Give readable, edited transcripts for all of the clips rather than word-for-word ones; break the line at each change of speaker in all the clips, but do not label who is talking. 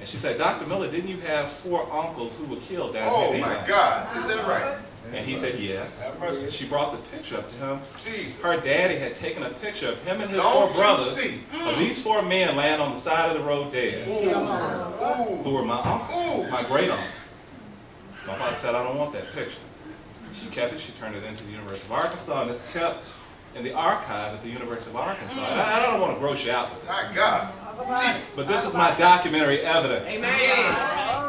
And she said, Dr. Miller, didn't you have 4 uncles who were killed down
Oh
here?
my God, is that right?
And he said, yes. She brought the picture up to him.
Jesus.
Her daddy had taken a picture of him and his
Don't
4 brothers,
you see?
of these 4 men laying on the side of the road dead,
Ooh.
who were my uncles,
Ooh.
my great uncles. My father said, I don't want that picture. She kept it, she turned it into the University of Arkansas, and it's kept in the archive at the University of Arkansas. And I don't want to gross you out with it.
My God. Jesus.
But this is my documentary evidence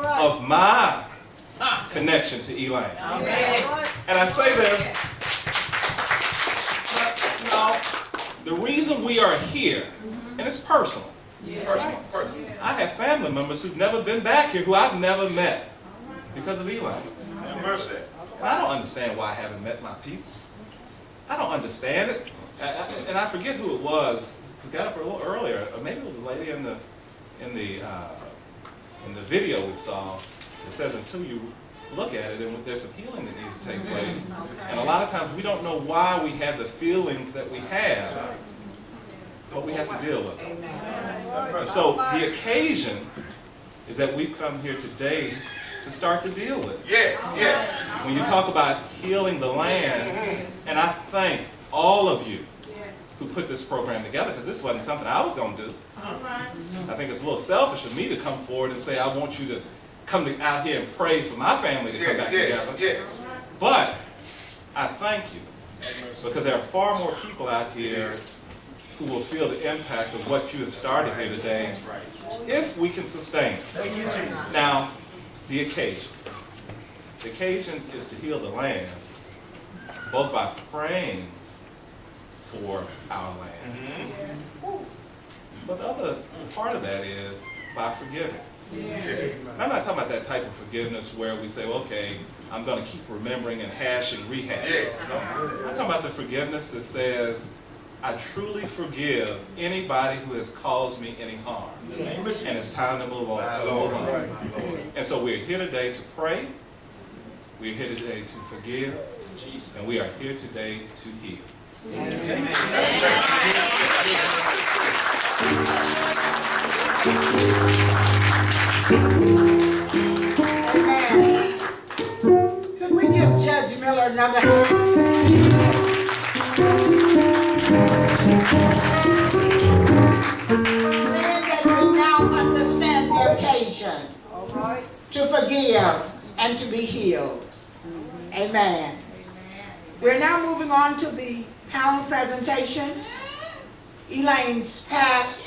of my connection to Elaine. And I say this, now, the reason we are here, and it's personal. Personal. I have family members who've never been back here, who I've never met because of Elaine.
Have mercy.
I don't understand why I haven't met my people. I don't understand it. And I forget who it was who got up a little earlier. Or maybe it was a lady in the video we saw. It says until you look at it, and there's some healing that needs to take place. And a lot of times we don't know why we have the feelings that we have, but we have to deal with them. And so the occasion is that we've come here today to start to deal with it.
Yes, yes.
When you talk about healing the land, and I thank all of you who put this program together, because this wasn't something I was going to do. I think it's a little selfish of me to come forward and say, I want you to come out here and pray for my family to come back together. But I thank you, because there are far more people out here who will feel the impact of what you have started here today, if we can sustain it. Now, the occasion. The occasion is to heal the land, both by praying for our land. But the other part of that is by forgiving. I'm not talking about that type of forgiveness where we say, well, okay, I'm going to keep remembering and rehashing. I'm talking about the forgiveness that says, I truly forgive anybody who has caused me any harm. And it's time to move on. And so we're here today to pray. We're here today to forgive. And we are here today to heal.
Amen. Could we give Judge Miller another hand? Saying that we now understand the occasion to forgive and to be healed. Amen. We're now moving on to the panel presentation. Elaine's past,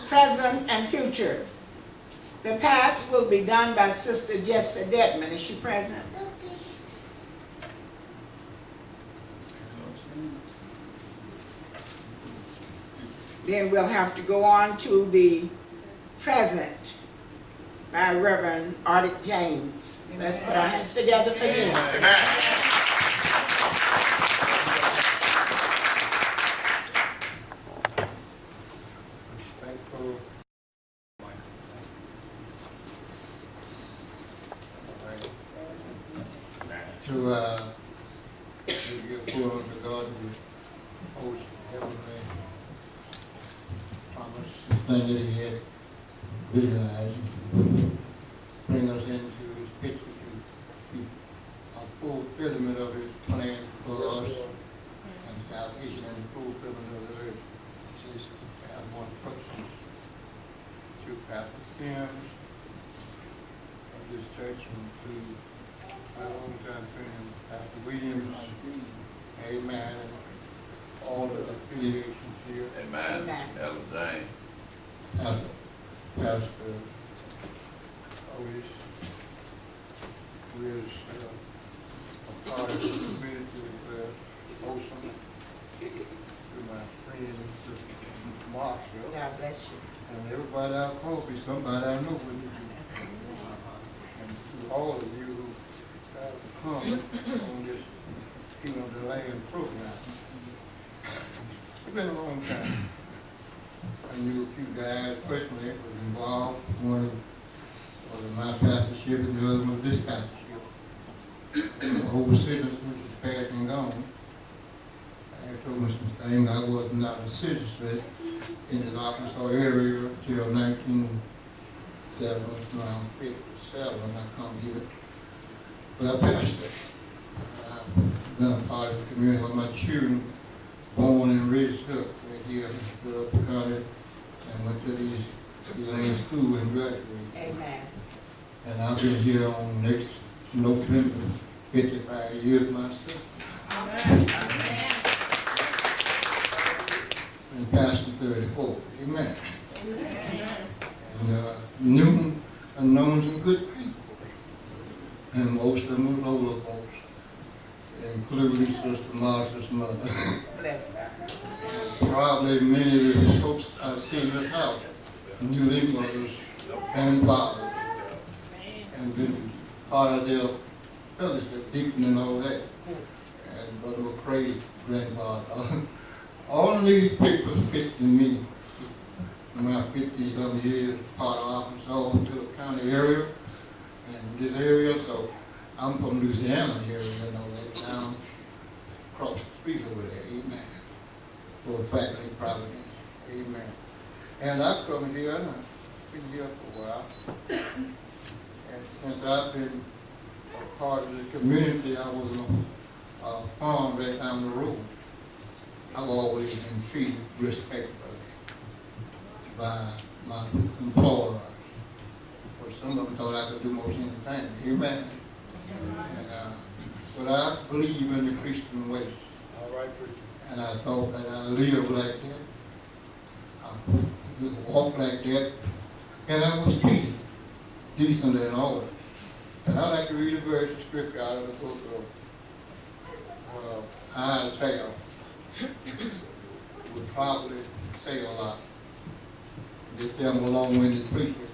present, and future. The past will be done by Sister Jessa Detman. Is she present? Then we'll have to go on to the present by Reverend Arctic James. Let's put our hands together for him.
To give glory to God who holds heavenly promise, the thing that He had visualized, bring us into His picture to a fulfillment of His plan for us, and salvation and the fulfillment of the earth. Just have one person to Pastor Sims of this church and to my longtime friend, Pastor Williams, amen, and all of the affiliations here.
Amen. Elder Dane.
Pastor Otis, who is a part of the community with Ocean, to my friend, Sister Marshall,
God bless you.
and everybody out Kobe, somebody I know with you. And to all of you who have come on this Keynote Elaine program. It's been a long time. I knew a few guys personally that was involved. One was my pastorship and the other was this pastorship. Overseers which was passed and gone. I told Mr. Stain I was not a citizen in the Arkansas area until 1970 57, around 57, I come here. But I pastored. I've been a part of the community with my children, born and raised up right here in Philadelphia County, and went to these Elaine school and graduated.
Amen.
And I've been here on next November, 55 years myself.
Amen.
And pastor 34. Amen.
Amen.
And knew and known some good people. And most of them were older folks, including Sister Martha's mother.
Bless God.
Probably many of the folks I've seen in this house knew their mothers and fathers and been part of their fellowship, deacon and all that. And Brother McCrae, grandfather. All of these people fit in me. My 50-some years, part of Arkansas to the county area, and this area, so I'm from Louisiana area, you know, that town across the street over there, amen. For a faculty providence, amen. And I've come here, and I've been here for a while. And since I've been a part of the community, I was on a farm right down the road. I've always been treated respectfully by my employers. But some of them thought I could do most anything, amen. And, but I believe in the Christian way.
All right, preacher.
And I thought that I live like that. I would walk like that. And I was treated decently and all. And I like to read a verse of scripture out of the book of Isaiah. Would probably say a lot. They say I'm a long-winded preacher.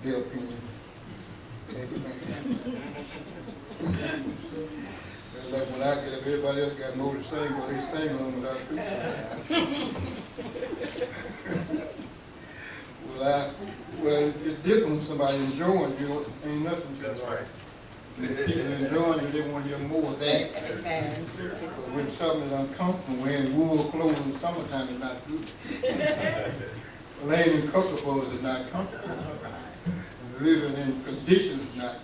Their opinion. Like when I get up, everybody else got more to say, but they sing on without preaching. Well, it's different when somebody enjoying you, ain't nothing to it.
That's right.
People enjoying you, they want to hear more of that.
Amen.
But when something is uncomfortable, wearing wool clothes in the summertime is not good. Laying in cocoa is not comfortable. Living in conditions is not,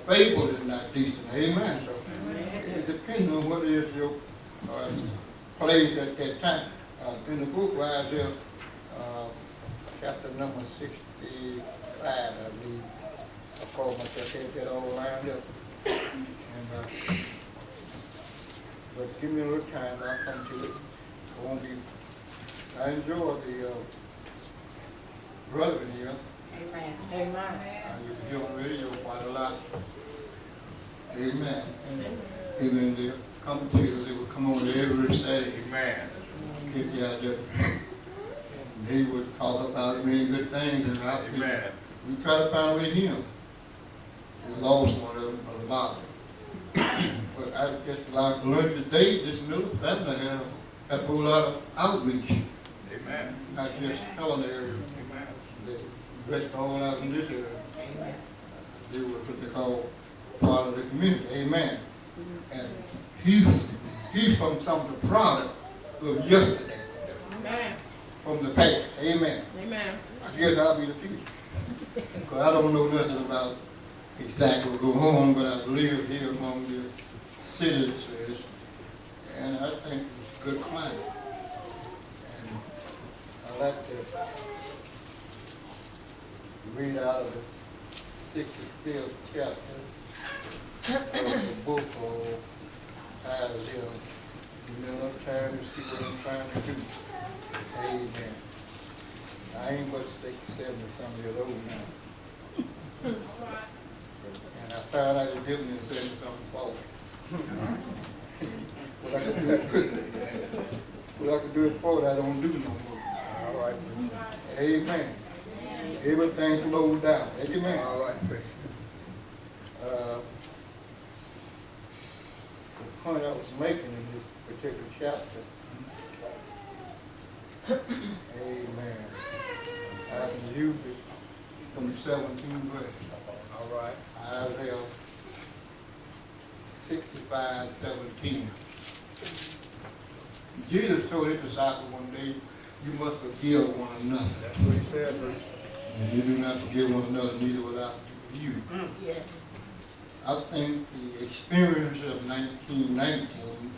fable is not decent. Amen. So it depends on what is your place at that time. In the book of Isaiah, chapter number 65, I believe. I call myself had that all lined up. And, but give me a little time, I'll come to it. I won't be. I enjoy the brother here.
Amen. Amen.
I used to hear on radio quite a lot. Amen. Even the commentators, they would come on every Saturday.
Amen.
Get you out there. And they would talk about many good things. And
Amen.
we try to find a way to hear them. We lost one of them a lot. But I just like learned today, this little family had a whole lot of outreach.
Amen.
Not just culinary.
Amen.
They dressed all out in this area.
Amen.
They were what they call part of the community. Amen. And he's from some of the product of yesterday.
Amen.
From the past. Amen.
Amen.
I guess I'll be the future. Because I don't know nothing about exactly what goes on, but I live here among the citizens, and I think it's a good climate. And I like to read out of the 65th chapter of the book of Isaiah. You know, enough time to see what I'm trying to do. Amen. I ain't but 70-some years old now. And I found out the difference in 70-something fault. What I can do it for, I don't do no more. All right. Amen. Everything slowed down. Amen. All right. The point I was making in this particular chapter. Amen. I can use it from 17 verse. All right. Isaiah 65:17. Jesus told his disciples one day, you must forgive one another.
That's what he said, preacher.
And you do not forgive one another, neither will I forgive you.
Yes.
I think the experience of 1919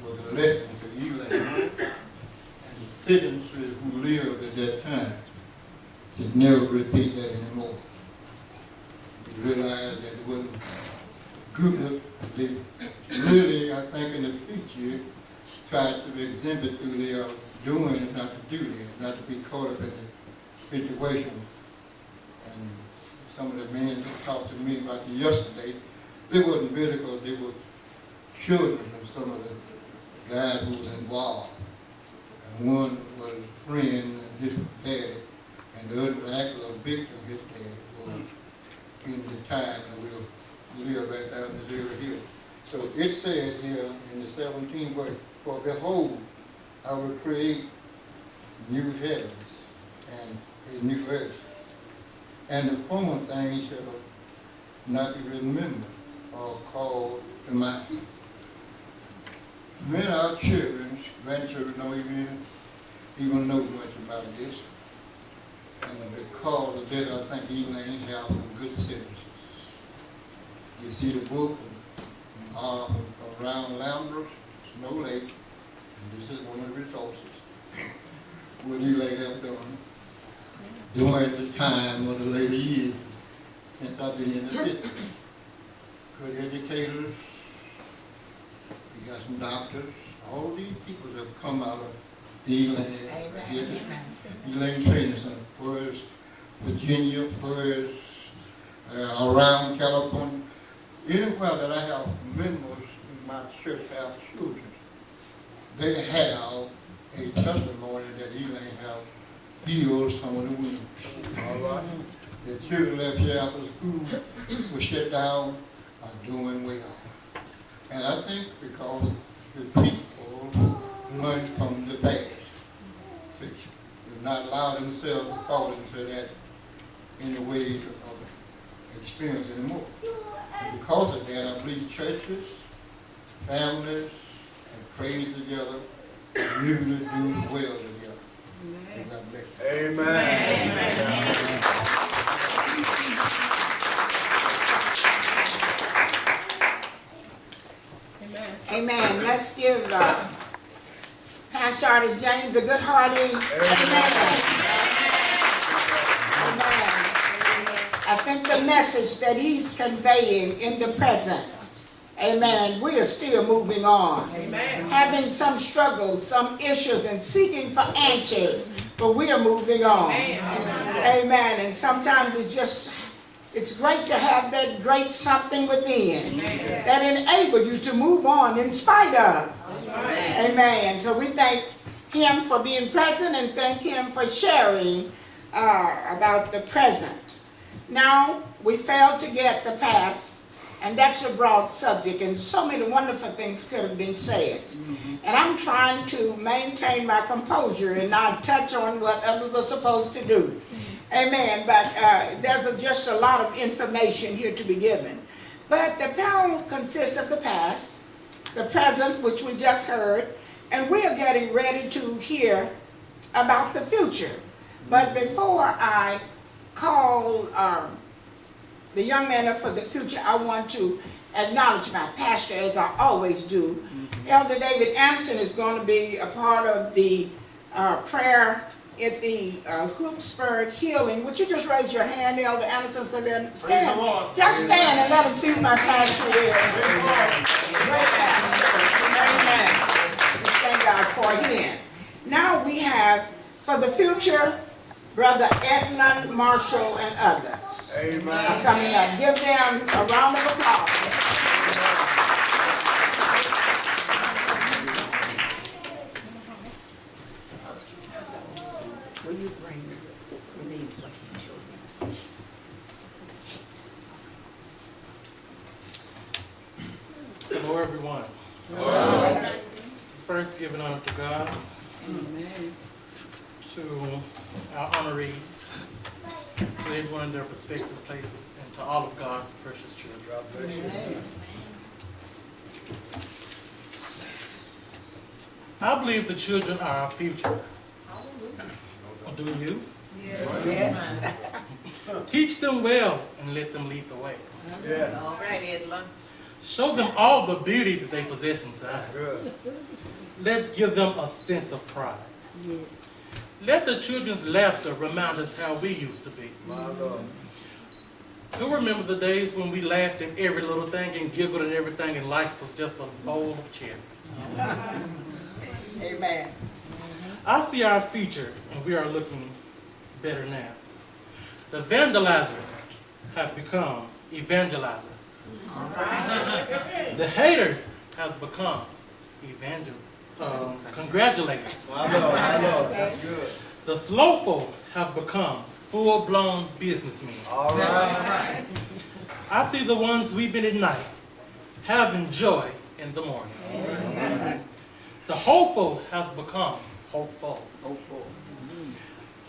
was a lesson to Elaine and the citizens who lived at that time to never repeat that anymore. You realize that it wasn't good. They really, I think, in the future, tried to exhibit through their doing and not to do this, not to be caught up in the situation. And some of the men that talked to me about it yesterday, they wasn't really because they were children of some of the guys who was involved. And one was a friend and his daddy, and the other was actually a victim, his dad, was in the time that we live right down in this area here. So it says here in the 17th verse, for behold, I will create new heavens and a new earth. And the former things shall not be remembered or called to mind. Many of our children, grandchildren don't even know much about this. And because of that, I think Elaine has some good citizens. You see the book around Lambert, Snow Lake, and this is one of the resources. What Elaine have done during the time of the later years since I've been in the city. Good educators, we got some doctors, all these people that have come out of the Elaine Training Center, first Virginia, first around California. Anywhere that I have members in my church have children, they have a testimony that Elaine has healed some of the wounds. All right. The children left here after school were shut down are doing well. And I think because the people learn from the past. They do not allow themselves to fall into that in the way of experience anymore. And because of that, I believe churches, families, and praying together, usually do well together. Amen. God bless you.
Amen.
Amen. Let's give Pastor Artist James a good hearty amen. Amen. I think the message that he's conveying in the present, amen, we are still moving on. Amen. Having some struggles, some issues, and seeking for answers, but we are moving on. Amen. Amen. And sometimes it's great to have that great something within that enables you to move on in spite of. Right. Amen. So we thank him for being present and thank him for sharing about the present. Now, we failed to get the past, and that's a broad subject, and so many wonderful things could have been said. And I'm trying to maintain my composure and not touch on what others are supposed to do. Amen. But there's just a lot of information here to be given. But the panel consists of the past, the present, which we just heard, and we are getting ready to hear about the future. But before I call the young man up for the future, I want to acknowledge my pastor, as I always do. Elder David Anderson is going to be a part of the prayer at the Hoopsburg healing. Would you just raise your hand, Elder Anderson, so then stand. Just stand and let them see who my pastor is. Great pastor. Amen. Just thank God for him. Now we have, for the future, Brother Edmund, Marshall, and others.
Amen.
Are coming up. Give them a round of applause. Will you bring we need children?
Hello, everyone. Hello. First, giving honor to God. Amen. To our honorees, to everyone in their respective places, and to all of God's precious children.
God bless you.
I believe the children are our future. do you?
Yes.
Teach them well and let them lead the way.
Yeah.
All right, Edla.
Show them all the beauty that they possess inside.
Good.
Let's give them a sense of pride.
Yes.
Let the children's laughter remind us how we used to be.
My Lord.
Who remember the days when we laughed at every little thing and giggled at everything and life was just a bowl of cherries?
Amen.
I see our future and we are looking better now. The vandalizers have become evangelizers. The haters has become congratulators.
My Lord. My Lord. That's good.
The slowful have become full-blown businessmen.
All right.
I see the ones weeping at night having joy in the morning. The hopeful has become hopeful.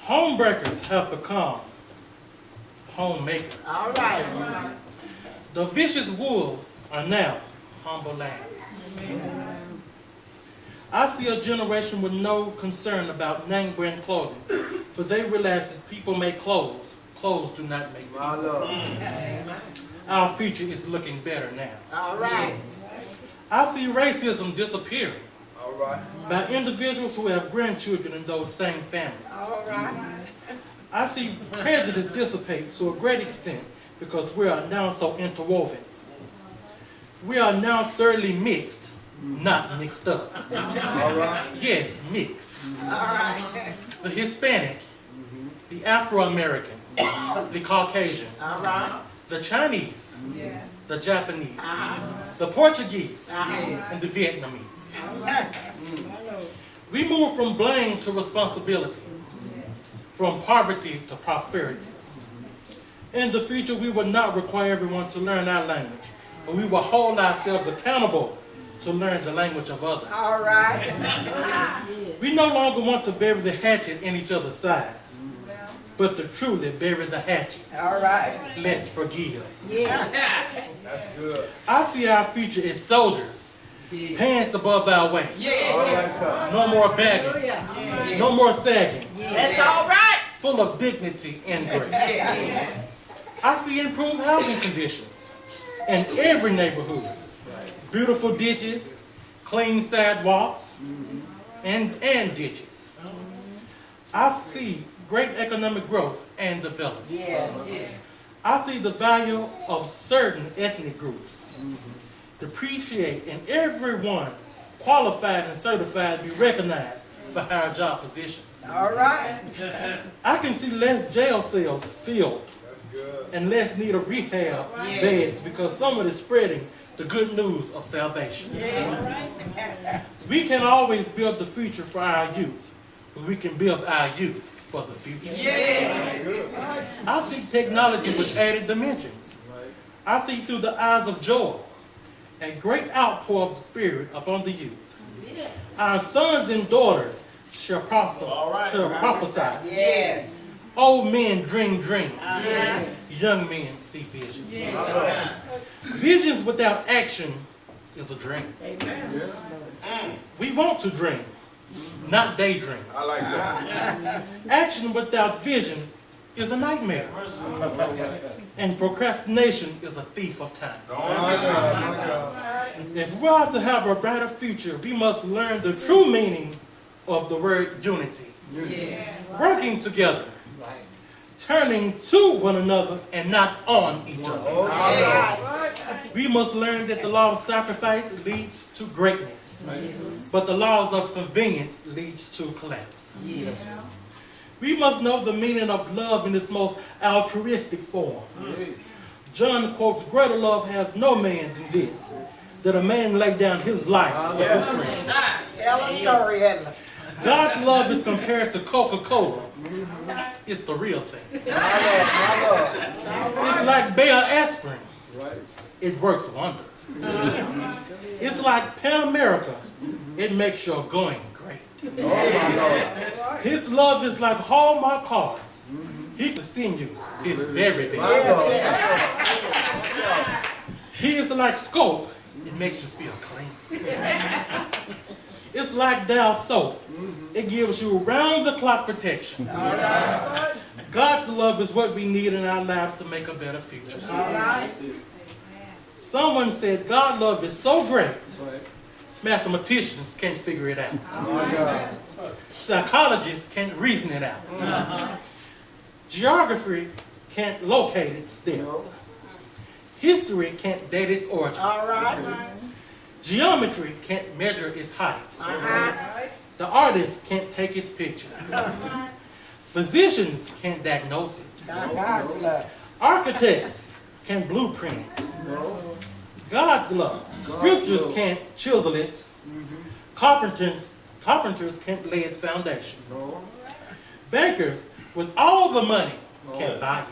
Homebreakers have become homemakers.
All right.
The vicious wolves are now humble lambs. I see a generation with no concern about name brand clothing, for they realize that people make clothes. Clothes do not make people.
My Lord.
Our future is looking better now.
All right.
I see racism disappearing
All right.
by individuals who have grandchildren in those same families.
All right.
I see prejudice dissipate to a great extent because we are now so interwoven. We are now thoroughly mixed, not mixed up.
All right.
Yes, mixed.
All right.
The Hispanic, the Afro-American, the Caucasian,
All right.
the Chinese,
Yes.
the Japanese,
Uh-huh.
the Portuguese,
Uh-huh.
and the Vietnamese. We move from blame to responsibility, from poverty to prosperity. In the future, we will not require everyone to learn our language, but we will hold ourselves accountable to learn the language of others.
All right.
We no longer want to bury the hatchet in each other's sides, but to truly bury the hatchet.
All right.
Let's forgive.
Yeah.
That's good.
I see our future as soldiers, pants above our waist.
All right, sir.
No more bagging, no more sagging,
That's all right.
full of dignity and grace. I see improved housing conditions in every neighborhood. Beautiful ditches, clean sidewalks, and ditches. I see great economic growth and development.
Yes.
I see the value of certain ethnic groups depreciate and everyone qualified and certified be recognized for higher job positions.
All right.
I can see less jail cells filled
That's good.
and less need of rehab beds because someone is spreading the good news of salvation. We can always build the future for our youth, but we can build our youth for the future. I see technology with added dimensions. I see through the eyes of joy a great outpour of the Spirit upon the youth. Our sons and daughters shall prophesy.
Yes.
Old men dream dreams.
Yes.
Young men see visions. Visions without action is a dream.
Yes.
We want to dream, not daydream.
I like that.
Action without vision is a nightmare. And procrastination is a thief of time.
My God. My God.
If we are to have a brighter future, we must learn the true meaning of the word unity.
Yes.
Working together, turning to one another and not on each other.
All right.
We must learn that the law of sacrifice leads to greatness, but the laws of convenience leads to collapse.
Yes.
We must know the meaning of love in its most altruistic form. John quotes, "Greater love has no man than this, that a man lay down his life for his friend."
Tell a story, Edla.
God's love is compared to Coca-Cola. It's the real thing.
My Lord.
It's like Bayer aspirin.
Right.
It works wonders. It's like Pan America. It makes your going great.
Oh, my Lord.
His love is like Hallmark cards. He can send you his very
My
best.
Lord.
He is like Scope. It makes you feel clean. It's like Dow soap. It gives you round-the-clock protection.
All right.
God's love is what we need in our lives to make a better future.
All right.
Someone said God's love is so great,
Right.
mathematicians can't figure it out.
My God.
Psychologists can't reason it out. Geography can't locate its depths. History can't date its origins.
All right.
Geometry can't measure its heights.
Uh-huh.
The artist can't take its picture. Physicians can't diagnose it.
God's love.
Architects can't blueprint it. God's love. Scriptures can't chisel it. Carpenters can't lay its foundation.
No.
Bankers with all the money can't buy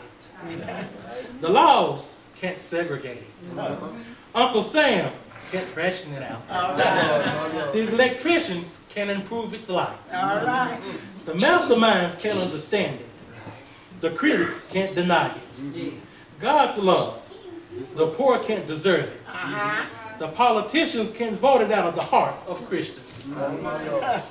it. The laws can't segregate it. Uncle Sam can't ration it out.
All right.
The electricians can't improve its light.
All right.
The masterminds can't understand it. The critics can't deny it. God's love. The poor can't deserve it.
Uh-huh.
The politicians can't vote it out of the hearts of Christians.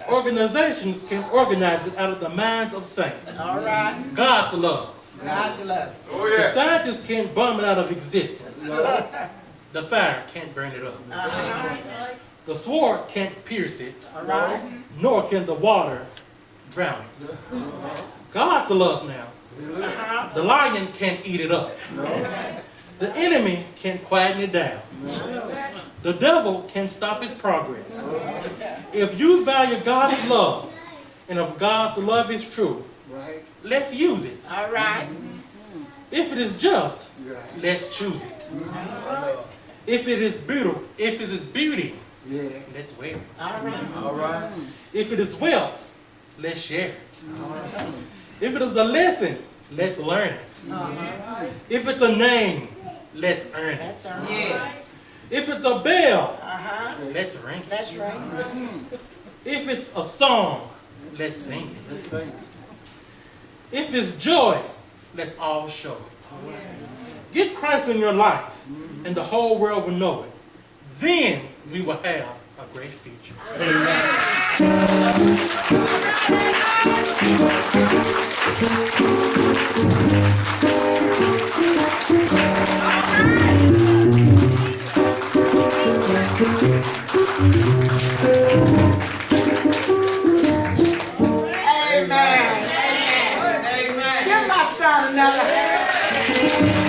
Organizations can organize it out of the minds of saints.
All right.
God's love.
God's love.
The scientists can't bomb it out of existence. The fire can't burn it up.
Uh-huh.
The sword can't pierce it,
All right.
nor can the water drown it. God's love now.
Uh-huh.
The lion can't eat it up. The enemy can't quieten it down. The devil can't stop its progress. If you value God's love, and if God's love is true,
Right.
let's use it.
All right.
If it is just,
Yeah.
let's choose it. If it is beauty,
Yeah.
let's wear it.
All right.
All right.
If it is wealth, let's share it. If it is a lesson, let's learn it. If it's a name, let's earn it.
That's all right.
If it's a bell,
Uh-huh.
let's ring it.
That's right.
If it's a song, let's sing it.
Let's sing.
If it's joy, let's all show it. Get Christ in your life, and the whole world will know it. Then we will have a great future.
Amen. Amen. Give my son another hand.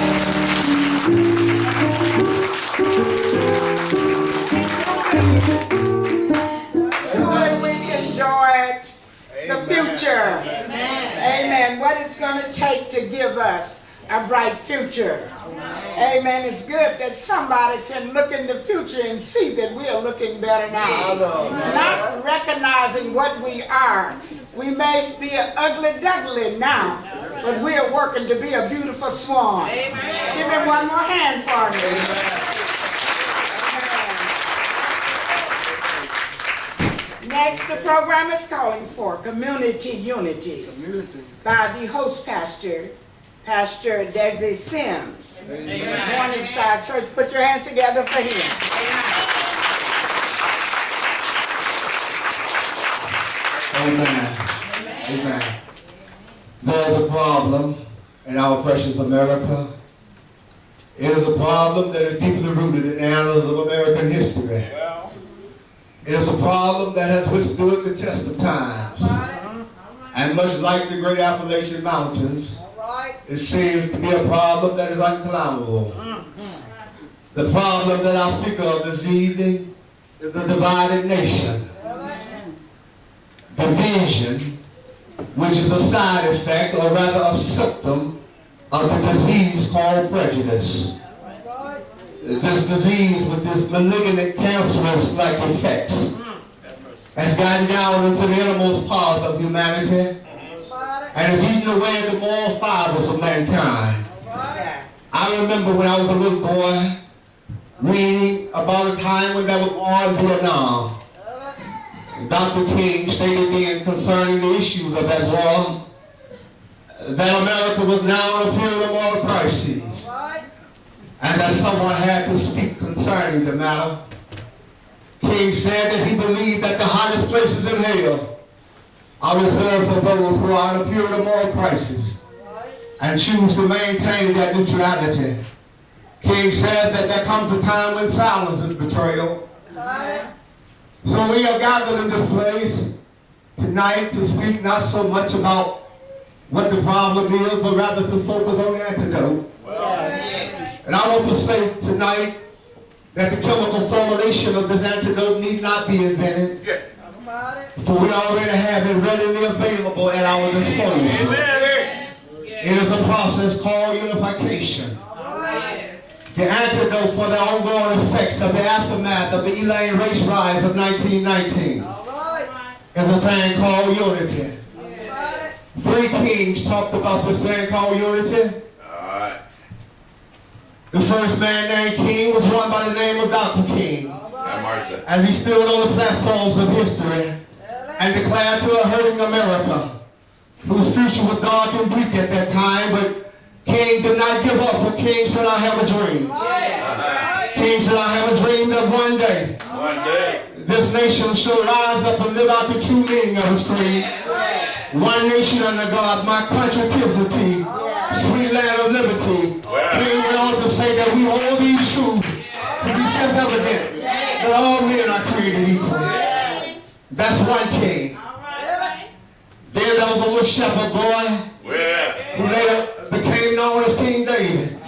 Truly we enjoyed the future. Amen. What it's going to take to give us a bright future. Amen. It's good that somebody can look in the future and see that we are looking better now. Not recognizing what we are. We may be an ugly duckling now, but we are working to be a beautiful swan. Amen. Give him one more hand for me. Next, the program is calling for Community Unity
Community.
by the host pastor, Pastor Desi Sims.
Amen.
Morning Star Church, put your hands together for him.
Amen. Amen. There's a problem in our precious America. It is a problem that is deeply rooted in the annals of American history. It is a problem that has withstood the test of times. And much like the great Appalachian Mountains, it seems to be a problem that is unclimbable. The problem that I'll speak of this evening is a divided nation. Division, which is a side effect, or rather a symptom, of the disease called prejudice. This disease with its malignant cancerous-like effects has gotten down into the innermost parts of humanity and has eaten away at the moral fibers of mankind. I remember when I was a little boy reading about a time when there was war in Vietnam. Dr. King stated then concerning the issues of that war that America was now in a period of moral crises, and that someone had to speak concerning the matter. King king said that he believed that the hottest places in hell are reserved for those who are in a period of moral crisis and choose to maintain that neutrality. King said that there comes a time when silence is betrayal. So we are gathered in this place tonight to speak not so much about what the problem is, but rather to focus on the antidote. And I want to say tonight that the chemical formulation of this antidote need not be invented. For we already have it readily available at our disposal. It is a process called unification. The antidote for the ongoing effects of the aftermath of the Elaine race riots of 1919 is a thing called unity. 3 kings talked about this thing called unity. The first man named King was one by the name of Dr. King. As he stood on the platforms of history and declared to a hurting America, whose future was dark and bleak at that time, but King did not give up, for King said, I have a dream. King said, I have a dream that one day this nation shall rise up and live out the true meaning of its creed. One nation under God, my country tis a tea, sweet land of liberty. King went on to say that we hold these truths to be self-evident, that all men are created equal. That's one king. Then there was a little shepherd boy who later became known as King David.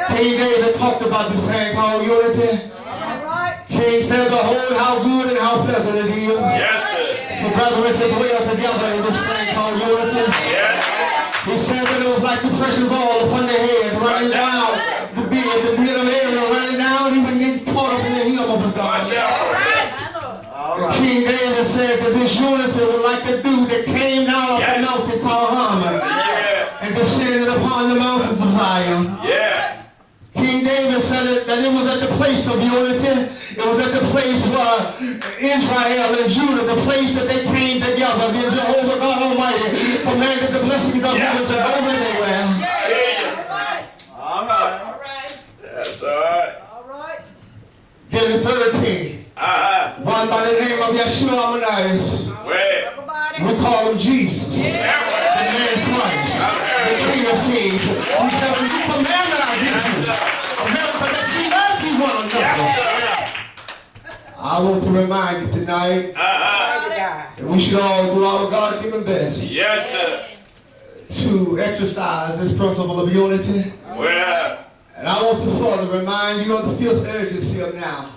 King David talked about this thing called unity. King said, behold how good and how pleasant it is for brethren to dwell together in this thing called unity. He said that it was like the precious oil upon the head running down the beard of Aaron running down, he would get caught up in the hem of his garment. King David said that this unity was like a dew that came down off the mountain called Hermon and descended upon the mountains of Zion. King David said that it was at the place of unity. It was at the place where Israel and Judah, the place that they came together, then Jehovah God Almighty commanded the blessings of heaven to go everywhere.
That's all right.
Then the third king, one by the name of Yeshua Amanais. We call him Jesus, the man Christ, the King of Kings. He said, when you commandment I give you, America, that you love you one another. I want to remind you tonight that we should all do our God-given best to exercise this principle of unity. And I want to further remind you of the fierce urgency of now.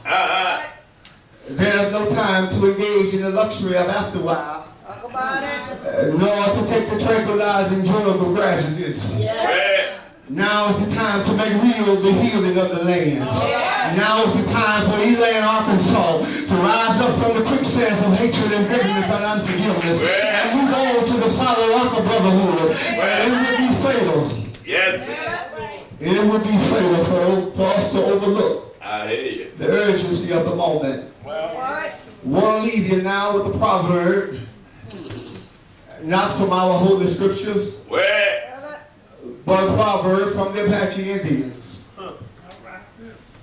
There's no time to engage in the luxury of afterwhile, nor to take the tranquilizing drug of graduates. Now is the time to make real the healing of the land. Now is the time for Elaine, Arkansas to rise up from the quicksands of hatred and bitterness and unforgiveness and move on to the solid rock of brotherhood. And it would be fatal. It would be fatal for us to overlook the urgency of the moment. I want to leave you now with a proverb, not from our holy scriptures, but a proverb from the Apache Indians.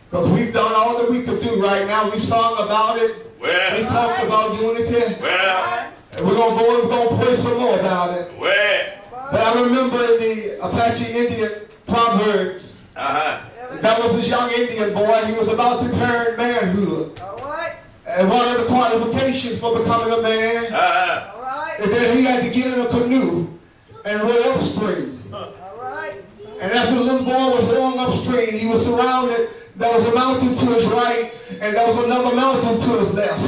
Because we've done all that we could do right now. We've sung about it. We talked about unity. And we're going to pray some more about it. But I remember in the Apache Indian proverbs, that was this young Indian boy. He was about to turn manhood. And one of the qualifications for becoming a man is that he had to get in a canoe and row upstream. And after the little boy was rowing upstream, he was surrounded. There was a mountain to his right, and there was another mountain to his left.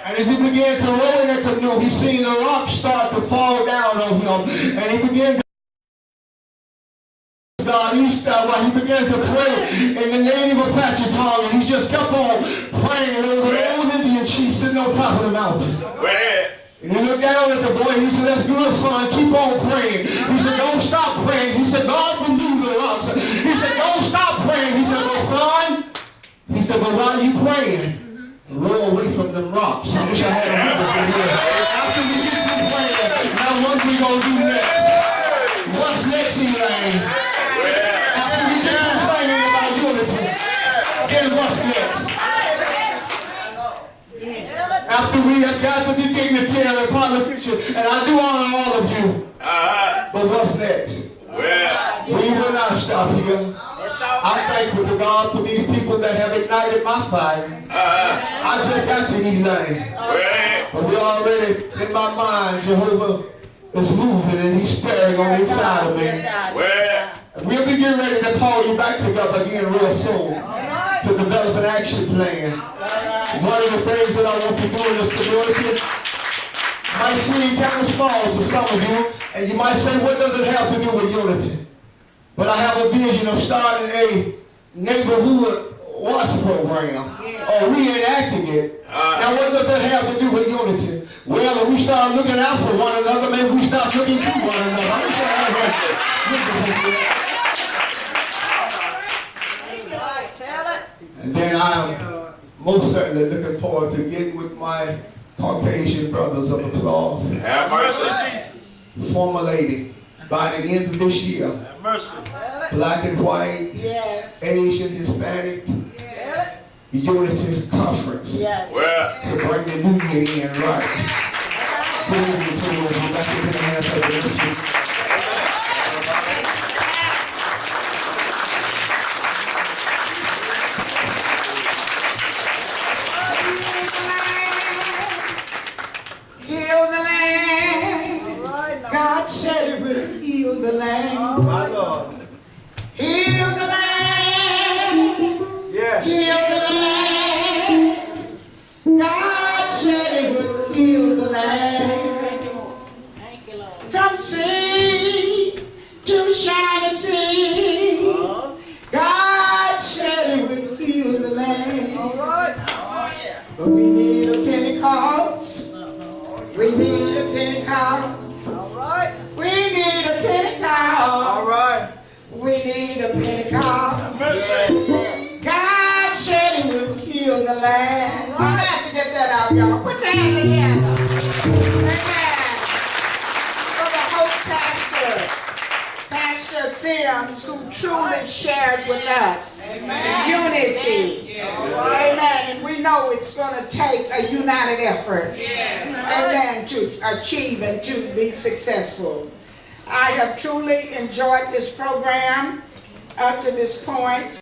And as he began to row in that canoe, he seen the rocks start to fall down on him, and he began to God, he began to pray in the native Apache tongue, and he just kept on praying, and there was an old Indian chief sitting on top of the mountain. And he looked down at the boy, and he said, that's good, son, keep on praying. He said, don't stop praying. He said, God will move the rocks. He said, don't stop praying. He said, well, son, he said, but while you praying, roll away from them rocks. I wish I had a witness in here. After we get through praying, now what we going to do next? What's next, Elaine? After we get through singing about unity, then what's next? appreciate you, and I do honor all of you. But what's next?
Well,
We will not stop here. I'm thankful to God for these people that have ignited my fire. I just got to Elaine.
well,
But we're already, in my mind, Jehovah is moving and he's stirring on the inside of me.
well,
And we'll be getting ready to call you back together again real soon to develop an action plan. One of the things that I want to do in this community might seem kind of small to some of you, and you might say, what does it have to do with unity? But I have a vision of starting a neighborhood watch program or reenacting it. Now what does that have to do with unity? Well, if we start looking out for one another, maybe we start looking to one another. I'm And then I am most certainly looking forward to getting with my Caucasian brothers of applause.
have mercy.
Former lady, by the end of this year,
Have mercy.
black and white,
Yes.
Asian, Hispanic, unity conference
Yes.
Well,
to bring the new year in right. Praise be to the Lord. We're back into the hands of the ministry.
Heal the land. God said it would heal the land.
My Lord.
Heal the land.
Yeah.
Heal the land. God said it would heal the land. From sea to shining sea. God said it would heal the land. But we need a Pentecost. We need a Pentecost. We need a Pentecost.
All right.
We need a Pentecost.
mercy.
God said He would heal the land. I have to get that out, y'all. Put your hands together. Amen. For the Hope Pastor Sims, who truly shared with us unity. Amen. And we know it's going to take a united effort. Amen. To achieve and to be successful. I have truly enjoyed this program up to this point.